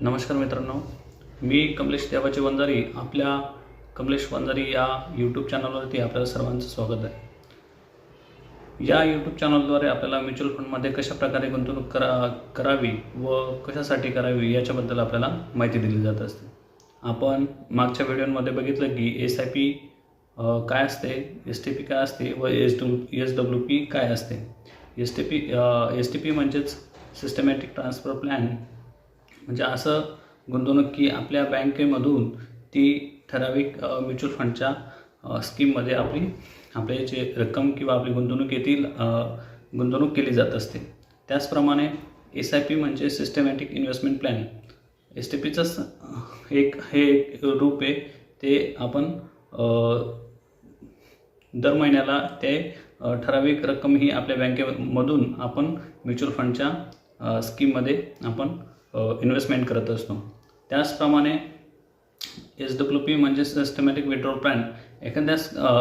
नमस्कार मित्रांनो, मी कमलेश देवाचे वंजारी आपल्या कमलेश वंजारी या यूट्यूब चॅनलवरती आपल्याला सर्वांचं स्वागत आहे। या यूट्यूब चॅनलद्वारे आपल्याला म्युच्युअल फंडमध्ये कशा प्रकारे गुंतवणूक करावी व कशासाठी करावी याच्याबद्दल आपल्याला माहिती दिली जात असते। आपण मागच्या व्हिडिओमध्ये बघितलं की SIP काय असते, STP काय असते व SWP काय असते। STP म्हणजेच सिस्टमॅटिक ट्रान्सफर प्लॅन, म्हणजे असं गुंतवणूक की आपल्या बँकेमधून ती ठराविक म्युच्युअल फंडच्या स्कीममध्ये आपली जे रक्कम किंवा आपली गुंतवणूक गुंतवणूक केली जात असते। त्याचप्रमाणे SIP म्हणजे सिस्टमॅटिक इन्व्हेस्टमेंट प्लॅन। STPचंच एक रूप आहे। ते आपण दर महिन्याला ते ठराविक रक्कम ही आपल्या बँकेमधून आपण म्युच्युअल फंडच्या स्कीममध्ये आपण इन्व्हेस्टमेंट करत असतो। त्याचप्रमाणे SWP म्हणजे सिस्टमॅटिक विड्रॉल प्लॅन। एखाद्या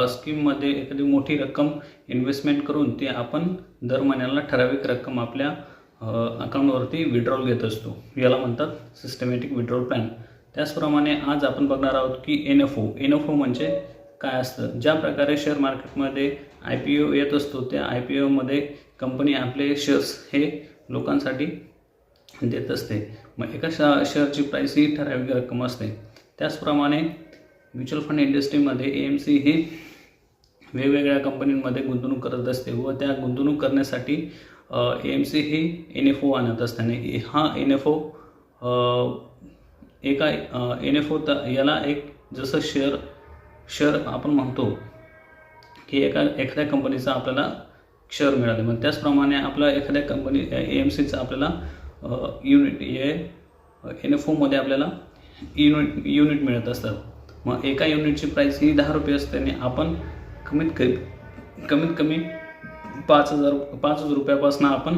स्कीममध्ये एखादी मोठी रक्कम इन्व्हेस्टमेंट करून ते आपण दर महिन्याला ठराविक रक्कम आपल्या अकाउंटवरती विड्रॉल घेत असतो, याला म्हणतात सिस्टमॅटिक विड्रॉल प्लॅन। त्याचप्रमाणे आज आपण बघणार आहोत की NFO म्हणजे काय असतं। ज्या प्रकारे शेअर मार्केटमध्ये IPO येत असतो, त्या IPOमध्ये कंपनी आपले शेअर्स हे लोकांसाठी देत असते। मग एका शेअरची प्राईस ही ठराविक रक्कम असते। त्याचप्रमाणे म्युच्युअल फंड इंडस्ट्रीमध्ये AMC ही वेगवेगळ्या कंपनींमध्ये गुंतवणूक करत असते व त्या गुंतवणूक करण्यासाठी AMC ही NFO आणत असताना हा NFO याला एक जसं शेअर आपण म्हणतो की एखाद्या कंपनीचा आपल्याला शेअर मिळाले, मग त्याचप्रमाणे आपला एखाद्या कंपनी AMCचा आपल्याला NFOमध्ये आपल्याला युनिट मिळत असतात। मग एका युनिटची प्राईस ही 10 रुपये असते आणि आपण कमीत कमी 5,000 रुपयापासून आपण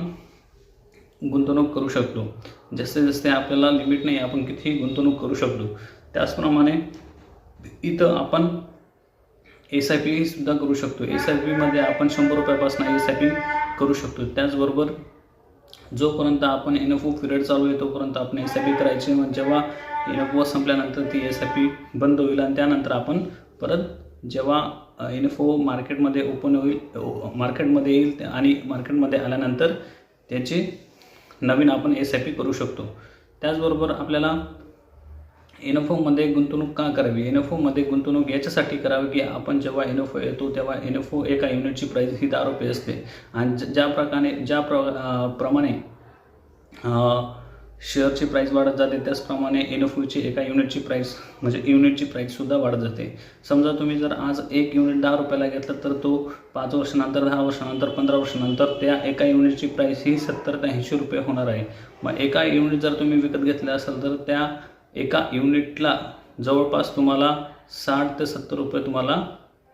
गुंतवणूक करू शकतो। जसे आपल्याला लिमिट नाही, आपण कितीही गुंतवणूक करू शकतो। त्याचप्रमाणे इथं आपण SIP सुद्धा करू शकतो। SIPमध्ये आपण 100 रुपयापासून SIP करू शकतो। त्याचबरोबर जोपर्यंत आपण NFO पिरियड चालू आहे तोपर्यंत आपण SIP करायची, मग जेव्हा NFO संपल्यानंतर ती SIP बंद होईल आणि त्यानंतर आपण परत जेव्हा NFO मार्केटमध्ये मार्केटमध्ये येईल आणि मार्केटमध्ये आल्यानंतर त्याची नवीन आपण SIP करू शकतो। त्याचबरोबर आपल्याला NFOमध्ये गुंतवणूक का करावी, NFOमध्ये गुंतवणूक याच्यासाठी करावी की आपण जेव्हा NFO येतो तेव्हा NFO एका युनिटची प्राईस ही 10 रुपये असते आणि ज्याप्रमाणे शेअरची प्राईस वाढत जाते त्याचप्रमाणे NFOची एका युनिटची प्राईस म्हणजे युनिटची प्राईससुद्धा वाढत जाते। समजा तुम्ही जर आज एक युनिट 10 रुपयाला घेतला तर तो 5 वर्षानंतर, 10 वर्षानंतर, 15 वर्षानंतर त्या एका युनिटची प्राईस ही 70 ते 80 रुपये होणार आहे। मग एका युनिट जर तुम्ही विकत घेतले असेल तर त्या एका युनिटला जवळपास तुम्हाला 60 ते 70 रुपये तुम्हाला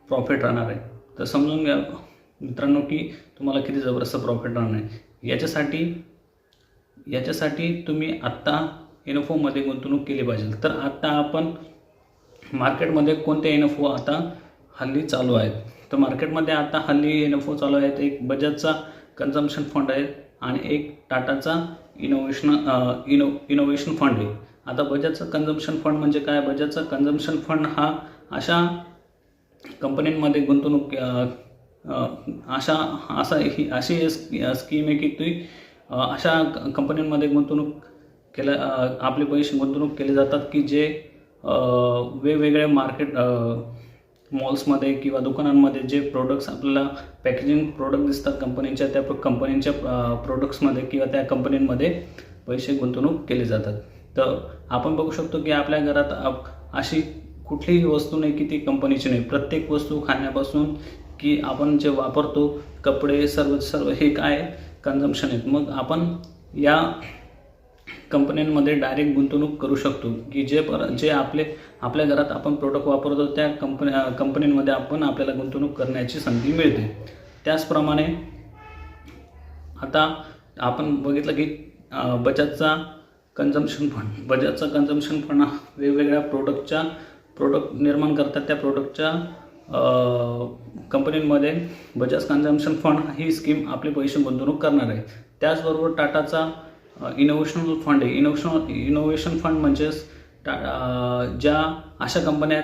प्रॉफिट राहणार आहे। तर समजून घ्या मित्रांनो की तुम्हाला किती जबरदस्त प्रॉफिट राहणार आहे। याच्यासाठी तुम्ही आत्ता NFOमध्ये गुंतवणूक केली पाहिजे। तर आत्ता आपण मार्केटमध्ये कोणते NFO आता हल्ली चालू आहेत, तर मार्केटमध्ये आता हल्ली NFO चालू आहेत। एक बजाजचा कन्झम्पशन फंड आहे आणि एक टाटाचा इनोव्हेशन फंड आहे। आता बजाजचा कन्झम्पशन फंड म्हणजे काय? बजाजचा कन्झम्पशन फंड हा अशा कंपन्यांमध्ये गुंतवणूक अशी स्कीम आहे की ती अशा कंपन्यांमध्ये आपले पैसे गुंतवणूक केले जातात की जे वेगवेगळ्या मार्केट मॉल्समध्ये किंवा दुकानांमध्ये जे प्रोडक्ट्स आपल्याला पॅकेजिंग प्रोडक्ट दिसतात कंपनीच्या, त्या कंपनीच्या प्रोडक्ट्समध्ये किंवा त्या कंपनींमध्ये पैसे गुंतवणूक केले जातात। तर आपण बघू शकतो की आपल्या घरात अशी कुठलीही वस्तू नाही की ती कंपनीची नाही। प्रत्येक वस्तू खाण्यापासून की आपण जे वापरतो, कपडे, सर्व हे काय कन्झम्पशन आहेत। मग आपण या कंपन्यांमध्ये डायरेक्ट गुंतवणूक करू शकतो की जे आपल्या घरात आपण प्रोडक्ट वापरतो त्या कंपन्यांमध्ये आपल्याला गुंतवणूक करण्याची संधी मिळते। त्याचप्रमाणे आता आपण बघितलं की बजाजचा कन्झम्पशन फंड हा वेगवेगळ्या प्रोडक्ट निर्माण करतात। त्या प्रोडक्टच्या कंपनींमध्ये बजाज कन्झम्पशन फंड ही स्कीम आपले पैसे गुंतवणूक करणार आहे। त्याचबरोबर टाटाचा इनोव्हेशनल फंड आहे. इनोव्हेशन फंड म्हणजेच ज्या अशा कंपन्या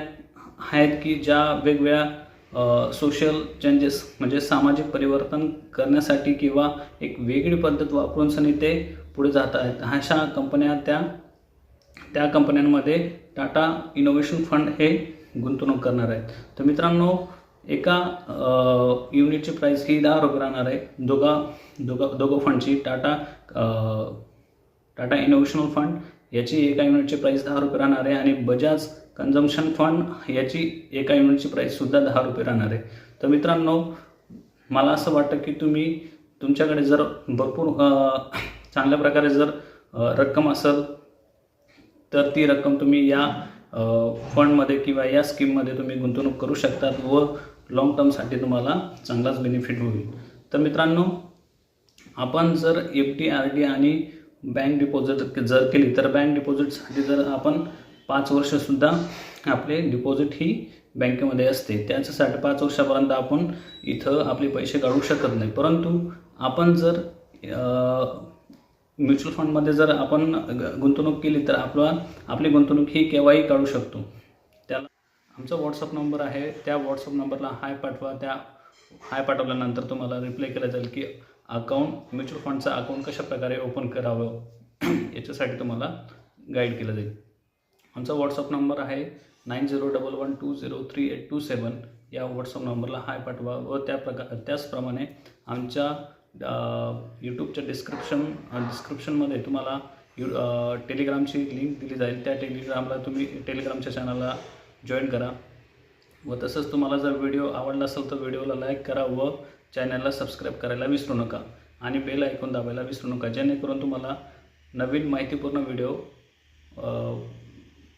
आहेत की ज्या वेगवेगळ्या सोशल चेंजेस म्हणजे सामाजिक परिवर्तन करण्यासाठी किंवा एक वेगळी पद्धत वापरून सनी ते पुढे जात आहेत. अशा कंपन्या त्या कंपन्यांमध्ये टाटा इनोव्हेशन फंड हे गुंतवणूक करणार आहेत. तर मित्रांनो, एका युनिटची प्राईस ही 10 रुपये राहणार आहे. दोघं फंडची टाटा इनोव्हेशनल फंड याची एका युनिटची प्राईस 10 रुपये राहणार आहे आणि बजाज कन्झम्पशन फंड याची एका युनिटची प्राईससुद्धा 10 रुपये राहणार आहे. तर मित्रांनो, मला असं वाटतं की तुमच्याकडे जर भरपूर चांगल्या प्रकारे जर रक्कम असेल तर ती रक्कम तुम्ही या फंडमध्ये किंवा या स्कीममध्ये तुम्ही गुंतवणूक करू शकतात व लॉंग टर्मसाठी तुम्हाला चांगलाच बेनिफिट होईल. तर मित्रांनो, आपण जर FD RD आणि बँक डिपॉझिट जर केली तर बँक डिपॉझिटसाठी जर आपण 5 वर्षसुद्धा आपले डिपॉझिट ही बँकेमध्ये असते. त्याच्यासाठी 5 वर्षापर्यंत आपण इथं आपले पैसे काढू शकत नाही. परंतु आपण जर म्युच्युअल फंडमध्ये जर आपण गुंतवणूक केली तर आपली गुंतवणूक ही केव्हाही काढू शकतो. त्याला आमचा व्हॉट्सअप नंबर आहे, त्या व्हॉट्सअप नंबरला हाय पाठवा. त्या हाय पाठवल्यानंतर तुम्हाला रिप्लाय केला जाईल की म्युच्युअल फंडचं अकाउंट कशा प्रकारे ओपन करावं याच्यासाठी तुम्हाला गाईड केलं जाईल. आमचा व्हॉट्सअप नंबर आहे 9011203827. या व्हॉट्सअप नंबरला हाय पाठवा व त्याचप्रमाणे आमच्या यूट्यूबच्या डिस्क्रिप्शनमध्ये तुम्हाला टेलिग्रामची लिंक दिली जाईल. त्या तुम्ही टेलिग्रामच्या चॅनलला जॉईन करा व तसंच तुम्हाला जर व्हिडिओ आवडला असेल तर व्हिडिओला लाईक करा व चॅनलला सबस्क्राईब करायला विसरू नका आणि बेल आयकॉन दाबायला विसरू नका, जेणेकरून तुम्हाला नवीन माहितीपूर्ण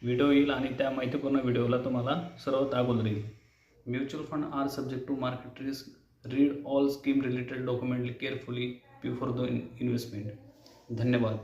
व्हिडिओ येईल आणि त्या माहितीपूर्ण व्हिडिओला तुम्हाला सर्वात अगोदर येईल. Mutual fund are subject to market risk. Read all scheme related documents carefully before the investment. धन्यवाद.